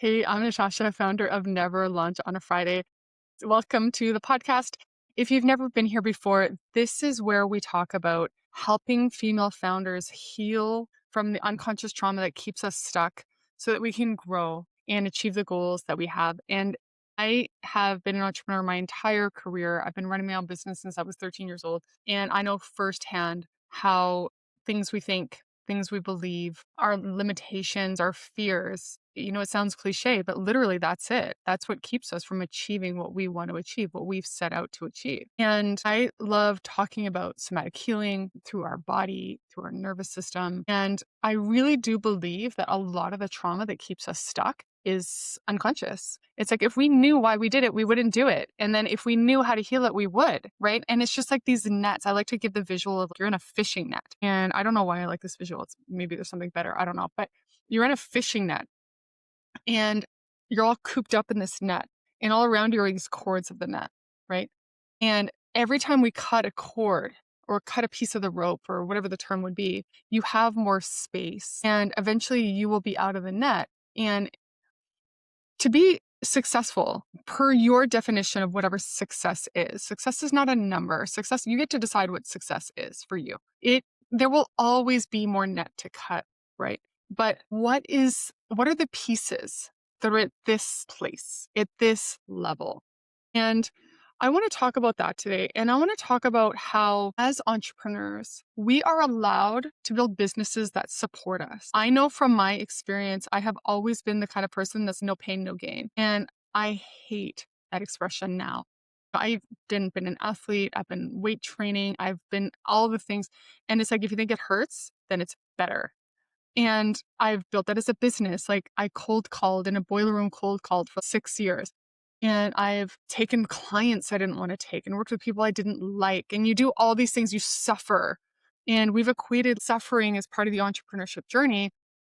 Hey, I'm Natasha, founder of Never Lunch on a Friday. Welcome to the podcast. If you've never been here before, this is where we talk about helping female founders heal from the unconscious trauma that keeps us stuck so that we can grow and achieve the goals that we have. And I have been an entrepreneur my entire career. I've been running my own business since I was 13 years old. And I know firsthand how things we think, things we believe, our limitations, our fears. It sounds cliche, but literally that's it. That's what keeps us from achieving what we want to achieve, what we've set out to achieve. And I love talking about somatic healing through our body, through our nervous system. And I really do believe that a lot of the trauma that keeps us stuck is unconscious. It's like if we knew why we did it, we wouldn't do it. And then if we knew how to heal it, we would, right? And it's just like these nets. I like to give the visual of you're in a fishing net. And I don't know why I like this visual. Maybe there's something better. I don't know. But you're in a fishing net and you're all cooped up in this net. And all around you are these cords of the net, right? And every time we cut a cord or cut a piece of the rope or whatever the term would be, you have more space. And eventually you will be out of the net. And to be successful per your definition of whatever success is not a number. Success, you get to decide what success is for you. There will always be more net to cut, right? But what are the pieces that are at this place, at this level? And I want to talk about that today. And I want to talk about how, as entrepreneurs, we are allowed to build businesses that support us. I know from my experience, I have always been the kind of person that's no pain, no gain. And I hate that expression now. I've been an athlete, I've been weight training, I've been all the things. And it's like, if you think it hurts, then it's better. And I've built that as a business. Like I cold called in a boiler room cold called for 6 years. And I've taken clients I didn't want to take and worked with people I didn't like. And you do all these things, you suffer. And we've equated suffering as part of the entrepreneurship journey.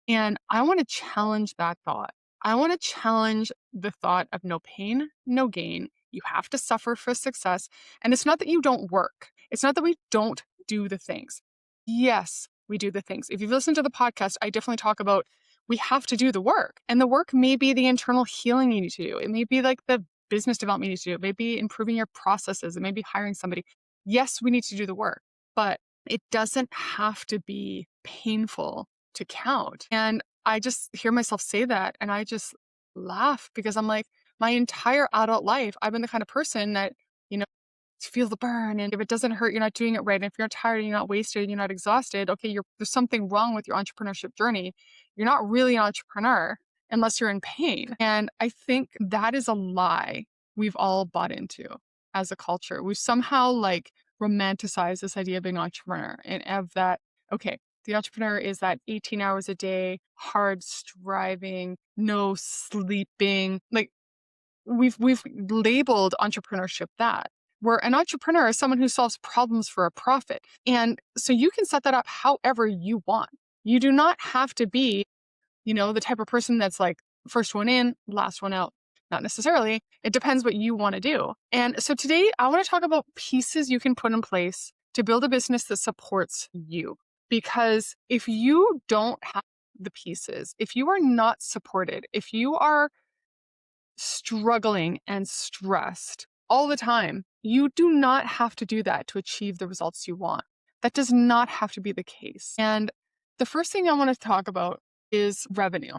And I want to challenge that thought. I want to challenge the thought of no pain, no gain. You have to suffer for success. And it's not that you don't work. It's not that we don't do the things. Yes, we do the things. If you've listened to the podcast, I definitely talk about we have to do the work. And the work may be the internal healing you need to do. It may be like the business development you need to do. It may be improving your processes. It may be hiring somebody. Yes, we need to do the work, but it doesn't have to be painful to count. And I just hear myself say that and I just laugh because I'm like, my entire adult life, I've been the kind of person that, feel the burn. And if it doesn't hurt, you're not doing it right. And if you're not tired, you're not wasted, you're not exhausted. Okay, there's something wrong with your entrepreneurship journey. You're not really an entrepreneur unless you're in pain. And I think that is a lie we've all bought into as a culture. We've somehow romanticized this idea of being an entrepreneur and of that, okay, the entrepreneur is that 18 hours a day, hard striving, no sleeping. Like we've labeled entrepreneurship that. Where an entrepreneur is someone who solves problems for a profit. And so you can set that up however you want. You do not have to be, the type of person that's like first one in, last one out. Not necessarily. It depends what you want to do. And so today I want to talk about pieces you can put in place to build a business that supports you. Because if you don't have the pieces, if you are not supported, if you are struggling and stressed all the time, you do not have to do that to achieve the results you want. That does not have to be the case. And the first thing I want to talk about is revenue.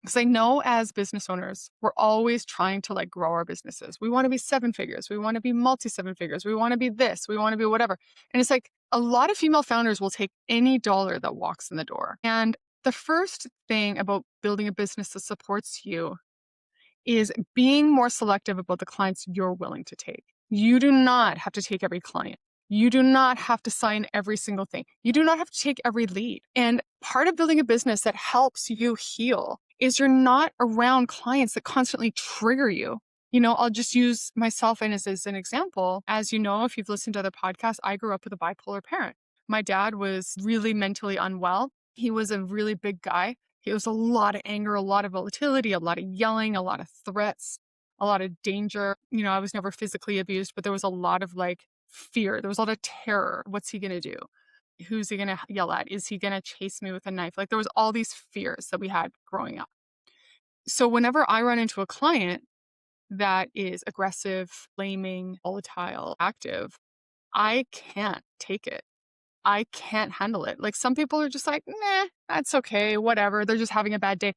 Because I know as business owners, we're always trying to grow our businesses. We want to be 7 figures. We want to be multi 7 figures. We want to be this. We want to be whatever. And it's like a lot of female founders will take any dollar that walks in the door. And the first thing about building a business that supports you is being more selective about the clients you're willing to take. You do not have to take every client. You do not have to sign every single thing. You do not have to take every lead. And part of building a business that helps you heal is you're not around clients that constantly trigger you. I'll just use myself as an example. As you know, if you've listened to other podcasts, I grew up with a bipolar parent. My dad was really mentally unwell. He was a really big guy. It was a lot of anger, a lot of volatility, a lot of yelling, a lot of threats, a lot of danger. I was never physically abused, but there was a lot of fear. There was a lot of terror. What's he going to do? Who's he going to yell at? Is he going to chase me with a knife? There was all these fears that we had growing up. So whenever I run into a client that is aggressive, blaming, volatile, active, I can't take it. I can't handle it. Like some people are just like, nah, that's okay, whatever. They're just having a bad day.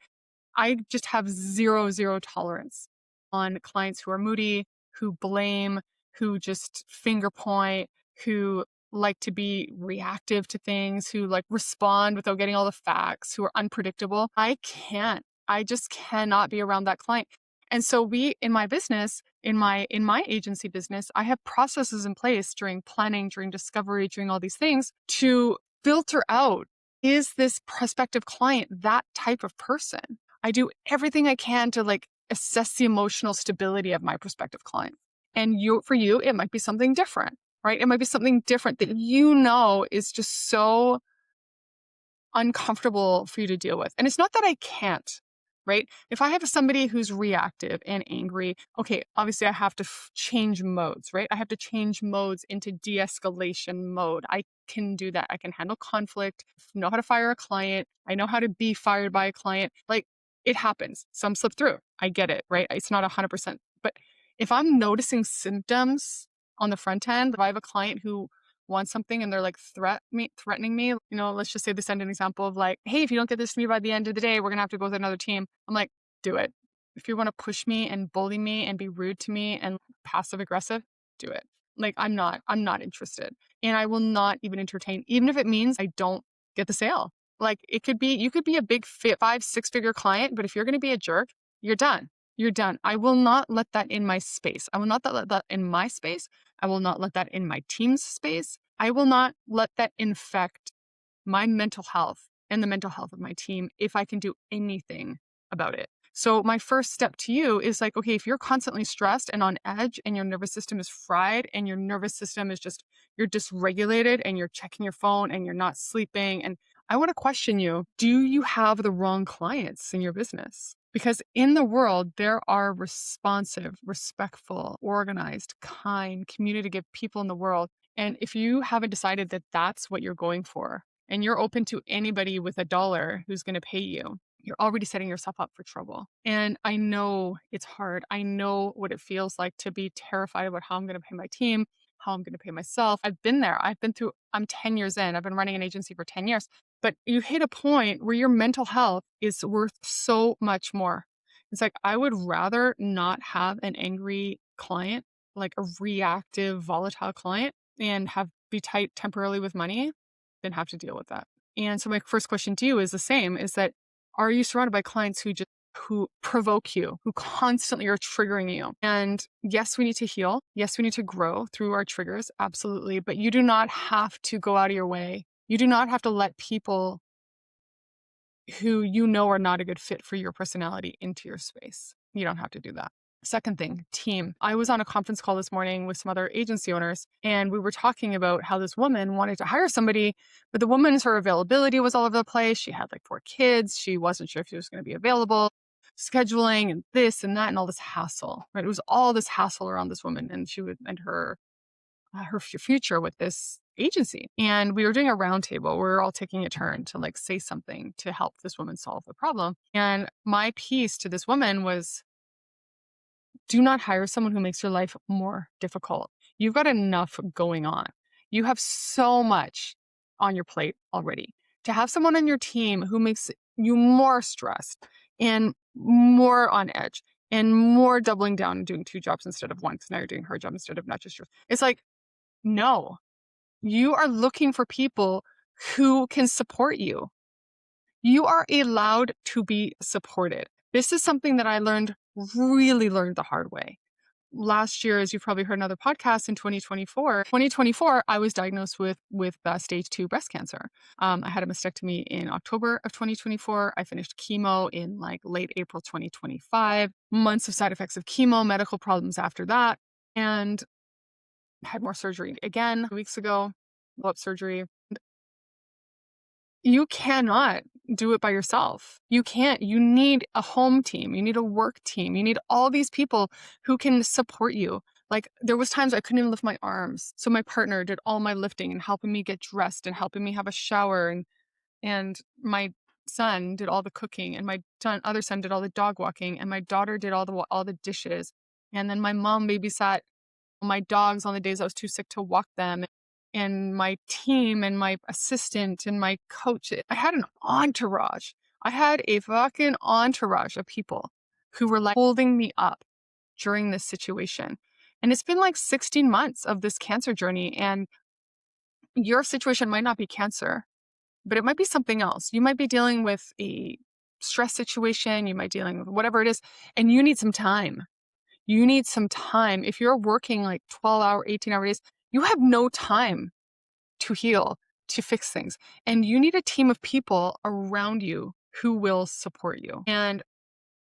I just have zero tolerance on clients who are moody, who blame, who just finger point, who like to be reactive to things, who like respond without getting all the facts, who are unpredictable. I can't. I just cannot be around that client. And so we in my business, in my agency business, I have processes in place during planning, during discovery, during all these things to filter out, is this prospective client that type of person? I do everything I can to like assess the emotional stability of my prospective client. And for you, it might be something different, right? It might be something different that is just so uncomfortable for you to deal with. And it's not that I can't, right? If I have somebody who's reactive and angry, okay, obviously I have to change modes, right? I have to change modes into de-escalation mode. I can do that. I can handle conflict, know how to fire a client. I know how to be fired by a client. Like it happens. Some slip through. I get it, right? It's not 100%. But if I'm noticing symptoms on the front end, if I have a client who want something and they're like threatening me, let's just say they send an example of like, hey, if you don't get this to me by the end of the day, we're going to have to go with another team. I'm like, do it. If you want to push me and bully me and be rude to me and passive aggressive, do it. Like, I'm not interested. And I will not even entertain, even if it means I don't get the sale. Like you could be a big 5-6 figure client, but if you're going to be a jerk, you're done. You're done. I will not let that in my space. I will not let that in my space. I will not let that in my team's space. I will not let that infect my mental health and the mental health of my team if I can do anything about it. So my first step to you is like, okay, if you're constantly stressed and on edge and your nervous system is fried and your nervous system is just, you're dysregulated and you're checking your phone and you're not sleeping. And I want to question you, do you have the wrong clients in your business? Because in the world, there are responsive, respectful, organized, kind, communicative people in the world. And if you haven't decided that that's what you're going for, and you're open to anybody with a dollar who's going to pay you, you're already setting yourself up for trouble. And I know it's hard. I know what it feels like to be terrified about how I'm going to pay my team, how I'm going to pay myself. I've been there. I'm 10 years in. I've been running an agency for 10 years. But you hit a point where your mental health is worth so much more. It's like, I would rather not have an angry client, like a reactive, volatile client, and be tight temporarily with money than have to deal with that. And so my first question to you is the same, is that are you surrounded by clients who provoke you, who constantly are triggering you? And yes, we need to heal. Yes, we need to grow through our triggers. Absolutely. But you do not have to go out of your way. You do not have to let people who are not a good fit for your personality into your space. You don't have to do that. Second thing, team. I was on a conference call this morning with some other agency owners, and we were talking about how this woman wanted to hire somebody, but her availability was all over the place. She had like 4 kids. She wasn't sure if she was going to be available, scheduling and this and that and all this hassle, right? It was all this hassle around this woman and her future with this agency. And we were doing a roundtable. We were all taking a turn to like say something to help this woman solve the problem. And my piece to this woman was, do not hire someone who makes your life more difficult. You've got enough going on. You have so much on your plate already. To have someone on your team who makes you more stressed and more on edge and more doubling down and doing 2 jobs instead of one, because now you're doing her job instead of not just yours. It's like, no, you are looking for people who can support you. You are allowed to be supported. This is something that I really learned the hard way. Last year, as you've probably heard in other podcasts, in 2024, I was diagnosed with stage 2 breast cancer. I had a mastectomy in October of 2024. I finished chemo in like late April 2025. Months of side effects of chemo, medical problems after that, and had more surgery again 2 weeks ago. Follow-up surgery. You cannot do it by yourself. You can't. You need a home team. You need a work team. You need all these people who can support you. Like there was times I couldn't even lift my arms. So my partner did all my lifting and helping me get dressed and helping me have a shower and my son did all the cooking, and my other son did all the dog walking, and my daughter did all the dishes. And then my mom babysat my dogs on the days I was too sick to walk them, and my team and my assistant and my coach. I had an entourage. I had a fucking entourage of people who were like holding me up during this situation. And it's been like 16 months of this cancer journey. And your situation might not be cancer, but it might be something else. You might be dealing with a stress situation. You might be dealing with whatever it is, and you need some time. You need some time. If you're working like 12-hour, 18-hour days, you have no time to heal, to fix things. And you need a team of people around you who will support you. And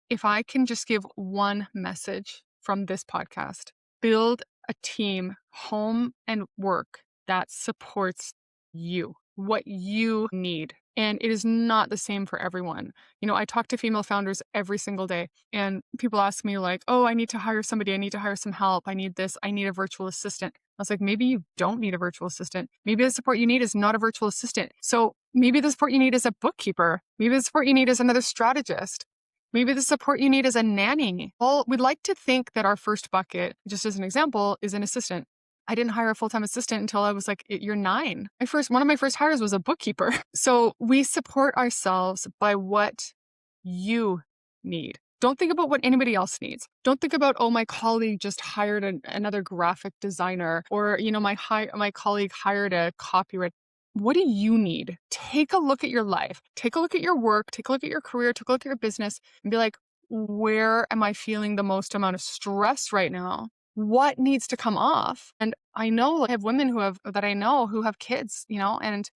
if I can just give one message from this podcast, build a team, home and work, that supports you, what you need. And it is not the same for everyone. You know, I talk to female founders every single day, and people ask me like, oh, I need to hire somebody. I need to hire some help. I need this. I need a virtual assistant. I was like, maybe you don't need a virtual assistant. Maybe the support you need is not a virtual assistant. So maybe the support you need is a bookkeeper. Maybe the support you need is another strategist. Maybe the support you need is a nanny. Well, we'd like to think that our first bucket, just as an example, is an assistant. I didn't hire a full-time assistant until I was like, you're 9. One of my first hires was a bookkeeper. So we support ourselves by what you need. Don't think about what anybody else needs. Don't think about, oh, my colleague just hired another graphic designer, or, you know, my colleague hired a copywriter. What do you need? Take a look at your life. Take a look at your work. Take a look at your career. Take a look at your business and be like, where am I feeling the most amount of stress right now? What needs to come off? And I know I have women that I know who have kids, you know, and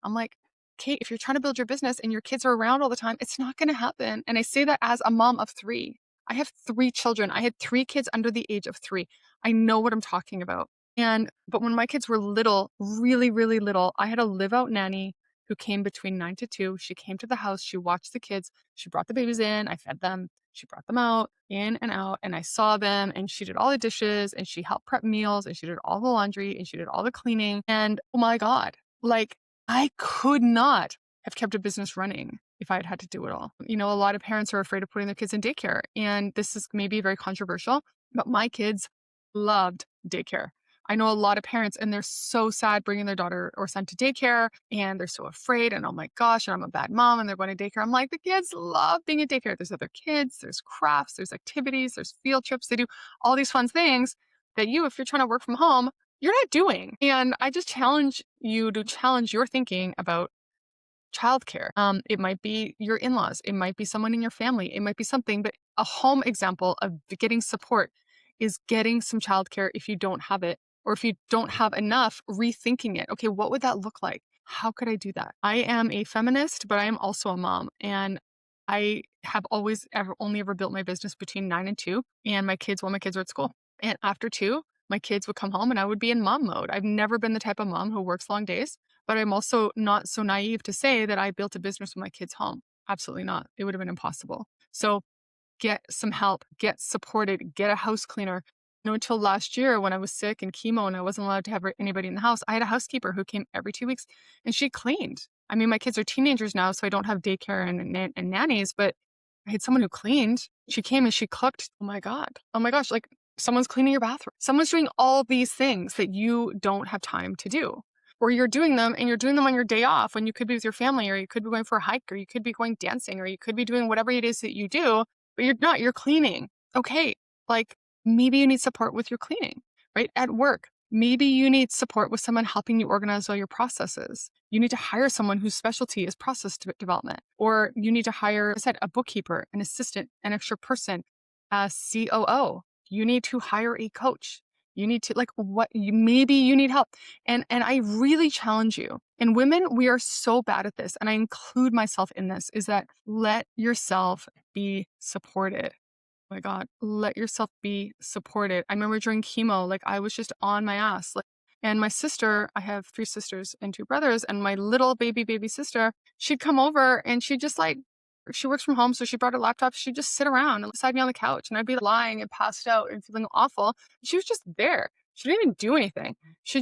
I'm like, Kate, if you're trying to build your business and your kids are around all the time, it's not going to happen. And I say that as a mom of 3. I have 3 children. I had 3 kids under the age of 3. I know what I'm talking about. But when my kids were little, really, really little, I had a live out nanny who came between 9 to 2. She came to the house. She watched the kids. She brought the babies in. I fed them. She brought them out, in and out, and I saw them, and she did all the dishes, and she helped prep meals, and she did all the laundry, and she did all the cleaning. And oh my God, like I could not have kept a business running if I had had to do it all. You know, a lot of parents are afraid of putting their kids in daycare, and this is maybe very controversial, but my kids loved daycare. I know a lot of parents, and they're so sad bringing their daughter or son to daycare, and they're so afraid, and oh my gosh, and I'm a bad mom, and they're going to daycare. I'm like, the kids love being at daycare. There's other kids, there's crafts, there's activities, there's field trips. They do all these fun things that if you're trying to work from home, you're not doing. And I just challenge you to challenge your thinking about childcare. It might be your in-laws. It might be someone in your family. It might be something, but a home example of getting support is getting some childcare if you don't have it, or if you don't have enough, rethinking it. Okay, what would that look like? How could I do that? I am a feminist, but I am also a mom. And I have only ever built my business between 9 and 2, and while my kids were at school. And after 2, my kids would come home and I would be in mom mode. I've never been the type of mom who works long days, but I'm also not so naive to say that I built a business with my kids home. Absolutely not. It would have been impossible. So get some help, get supported, get a house cleaner. You know, until last year when I was sick and chemo and I wasn't allowed to have anybody in the house, I had a housekeeper who came every 2 weeks and she cleaned. I mean, my kids are teenagers now, so I don't have daycare and nannies, but I had someone who cleaned. She came and she cooked. Oh my God. Oh my gosh. Like someone's cleaning your bathroom. Someone's doing all these things that you don't have time to do. Or you're doing them and you're doing them on your day off when you could be with your family, or you could be going for a hike, or you could be going dancing, or you could be doing whatever it is that you do, but you're not, you're cleaning. Okay. Like maybe you need support with your cleaning, right? At work, maybe you need support with someone helping you organize all your processes. You need to hire someone whose specialty is process development, or you need to hire, as I said, a bookkeeper, an assistant, an extra person, a COO. You need to hire a coach. You need to maybe you need help. And I really challenge you. And women, we are so bad at this. And I include myself in this, is that let yourself be supported. Oh my God, let yourself be supported. I remember during chemo, like I was just on my ass. And my sister, I have 3 sisters and 2 brothers, and my little baby sister, she'd come over and she works from home, so she brought her laptop. She'd just sit around and beside me on the couch, and I'd be lying and passed out and feeling awful. She was just there. She didn't even do anything. She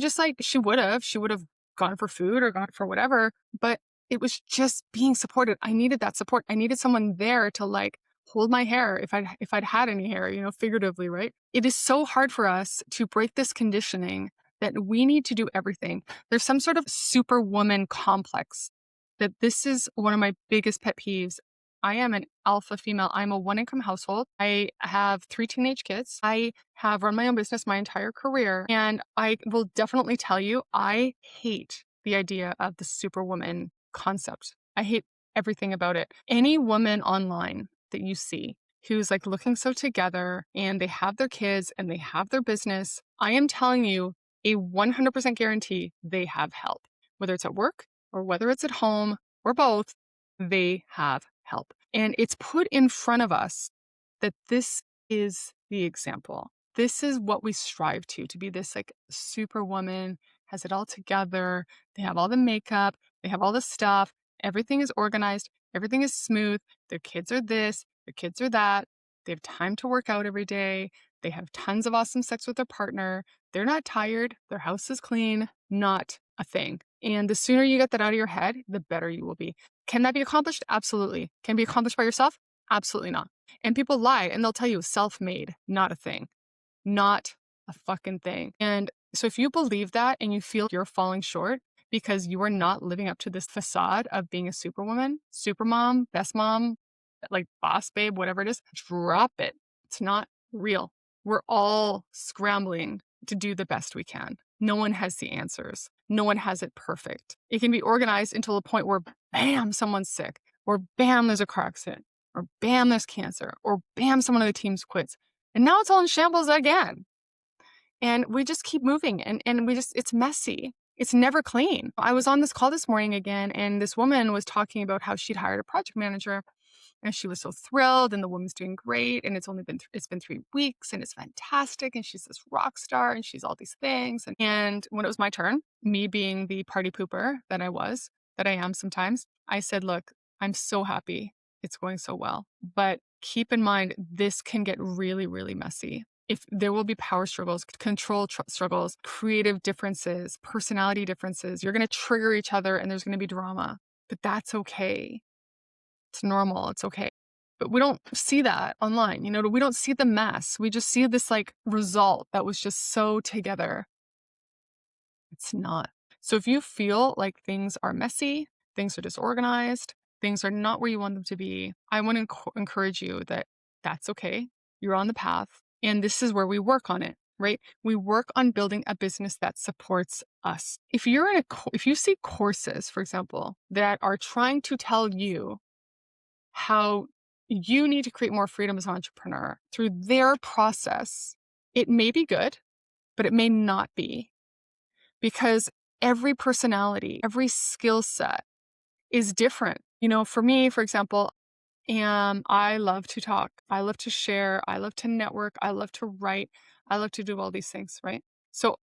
would have gone for food or gone for whatever, but it was just being supported. I needed that support. I needed someone there to like hold my hair if I'd had any hair, figuratively, right? It is so hard for us to break this conditioning that we need to do everything. There's some sort of superwoman complex that this is one of my biggest pet peeves. I am an alpha female. I'm a one-income household. I have 3 teenage kids. I have run my own business my entire career. And I will definitely tell you, I hate the idea of the superwoman concept. I hate everything about it. Any woman online that you see who's like looking so together and they have their kids and they have their business, I am telling you a 100% guarantee they have help. Whether it's at work or whether it's at home or both, they have help. And it's put in front of us that this is the example. This is what we strive to be this like superwoman, has it all together. They have all the makeup, they have all the stuff, everything is organized, everything is smooth. Their kids are this, their kids are that. They have time to work out every day. They have tons of awesome sex with their partner. They're not tired. Their house is clean. Not a thing. And the sooner you get that out of your head, the better you will be. Can that be accomplished? Absolutely. Can it be accomplished by yourself? Absolutely not. And people lie and they'll tell you self-made, not a thing. Not a fucking thing. And so if you believe that and you feel you're falling short because you are not living up to this facade of being a superwoman, supermom, best mom, like boss babe, whatever it is, drop it. It's not real. We're all scrambling to do the best we can. No one has the answers. No one has it perfect. It can be organized until a point where bam, someone's sick, or bam, there's a car accident, or bam, there's cancer, or bam, someone on the team quits. And now it's all in shambles again. And we just keep moving and it's messy. It's never clean. I was on this call this morning again, and this woman was talking about how she'd hired a project manager and she was so thrilled and the woman's doing great. And it's been 3 weeks and it's fantastic. And she's this rock star and she's all these things. And when it was my turn, me being the party pooper that I am sometimes, I said, look, I'm so happy it's going so well, but keep in mind, this can get really, really messy. If there will be power struggles, control struggles, creative differences, personality differences, you're going to trigger each other and there's going to be drama, but that's okay. It's normal. It's okay. But we don't see that online. We don't see the mess. We just see this like result that was just so together. It's not. So if you feel like things are messy, things are disorganized, things are not where you want them to be, I want to encourage you that that's okay. You're on the path. And this is where we work on it, right? We work on building a business that supports us. If you see courses, for example, that are trying to tell you how you need to create more freedom as an entrepreneur through their process, it may be good, but it may not be. Because every personality, every skill set is different. For me, for example, I love to talk. I love to share. I love to network. I love to write. I love to do all these things, right? So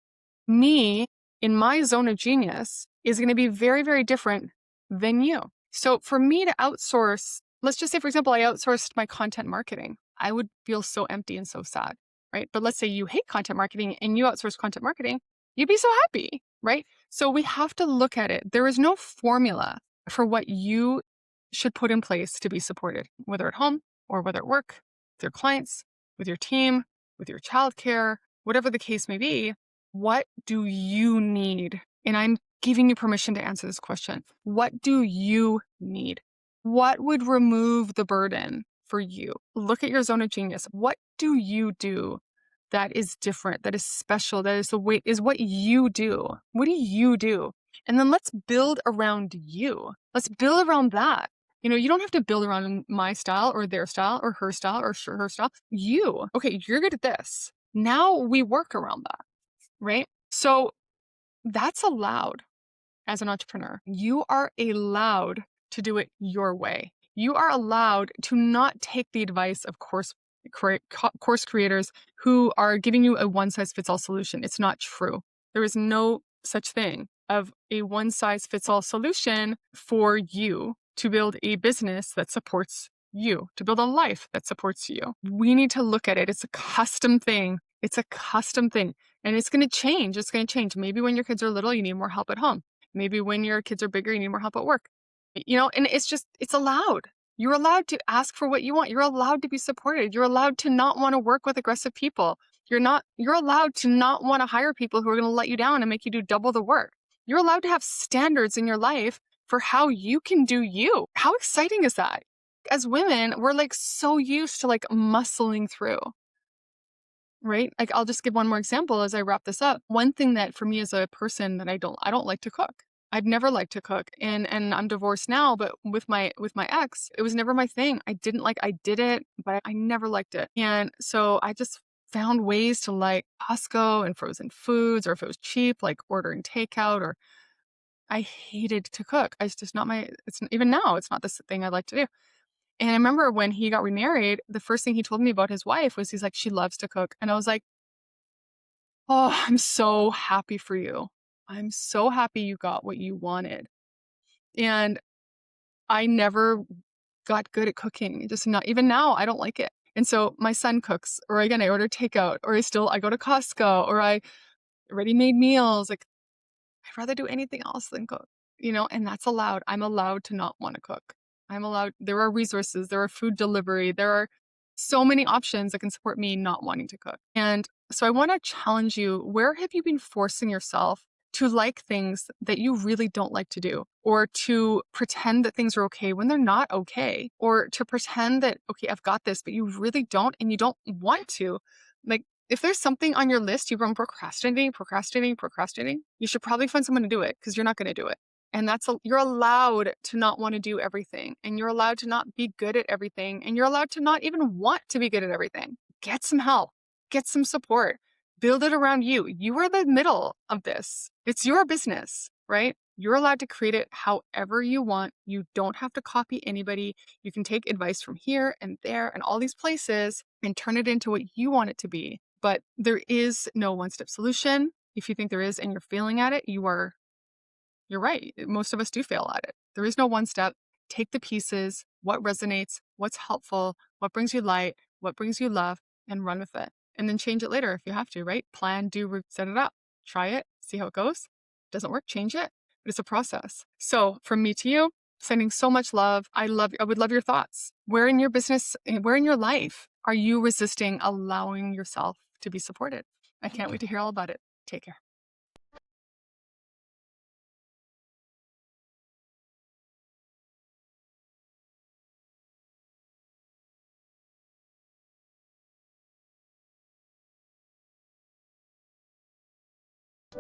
me in my zone of genius is going to be very, very different than you. So for me to outsource, let's just say, for example, I outsourced my content marketing. I would feel so empty and so sad, right? But let's say you hate content marketing and you outsource content marketing, you'd be so happy, right? So we have to look at it. There is no formula for what you should put in place to be supported, whether at home or whether at work, with your clients, with your team, with your childcare, whatever the case may be. What do you need? And I'm giving you permission to answer this question. What do you need? What would remove the burden for you? Look at your zone of genius. What do you do that is different, that is special, that is what you do? What do you do? And then let's build around you. Let's build around that. You don't have to build around my style or their style or her style or her style. Okay, you're good at this. Now we work around that, right? So that's allowed as an entrepreneur. You are allowed to do it your way. You are allowed to not take the advice of course creators who are giving you a one-size-fits-all solution. It's not true. There is no such thing of a one-size-fits-all solution for you to build a business that supports you, to build a life that supports you. We need to look at it. It's a custom thing. It's a custom thing. And it's going to change. It's going to change. Maybe when your kids are little, you need more help at home. Maybe when your kids are bigger, you need more help at work. And it's allowed. You're allowed to ask for what you want. You're allowed to be supported. You're allowed to not want to work with aggressive people. You're allowed to not want to hire people who are going to let you down and make you do double the work. You're allowed to have standards in your life for how you can do you. How exciting is that? As women, we're like so used to like muscling through, right? Like I'll just give one more example as I wrap this up. One thing that for me as a person that I don't like to cook. I've never liked to cook, and I'm divorced now, but with my ex, it was never my thing. I did it, but I never liked it. And so I just found ways to like Costco and frozen foods, or if it was cheap, like ordering takeout, or I hated to cook. It's just not my, it's even now, it's not this thing I like to do. And I remember when he got remarried, the first thing he told me about his wife was he's like, she loves to cook. And I was like, oh, I'm so happy for you. I'm so happy you got what you wanted. And I never got good at cooking. Just not even now, I don't like it. And so my son cooks, or again, I order takeout, or I go to Costco, or I ready-made meals. Like I'd rather do anything else than cook, and that's allowed. I'm allowed to not want to cook. I'm allowed. There are resources, there are food delivery, there are so many options that can support me not wanting to cook. And so I want to challenge you, where have you been forcing yourself to like things that you really don't like to do, or to pretend that things are okay when they're not okay, or to pretend that, okay, I've got this, but you really don't, and you don't want to. Like, if there's something on your list you've been procrastinating, you should probably find someone to do it, because you're not going to do it. And you're allowed to not want to do everything, and you're allowed to not be good at everything, and you're allowed to not even want to be good at everything. Get some help, get some support, build it around you. You are the middle of this. It's your business, right? You're allowed to create it however you want. You don't have to copy anybody. You can take advice from here and there and all these places and turn it into what you want it to be. But there is no one-step solution. If you think there is and you're failing at it, you're right. Most of us do fail at it. There is no one step. Take the pieces, what resonates, what's helpful, what brings you light, what brings you love, and run with it. And then change it later if you have to, right? Plan, do, set it up. Try it, see how it goes. Doesn't work, change it. But it's a process. So from me to you, sending so much love. I would love your thoughts. Where in your business, where in your life are you resisting allowing yourself to be supported? I can't wait to hear all about it. Take care.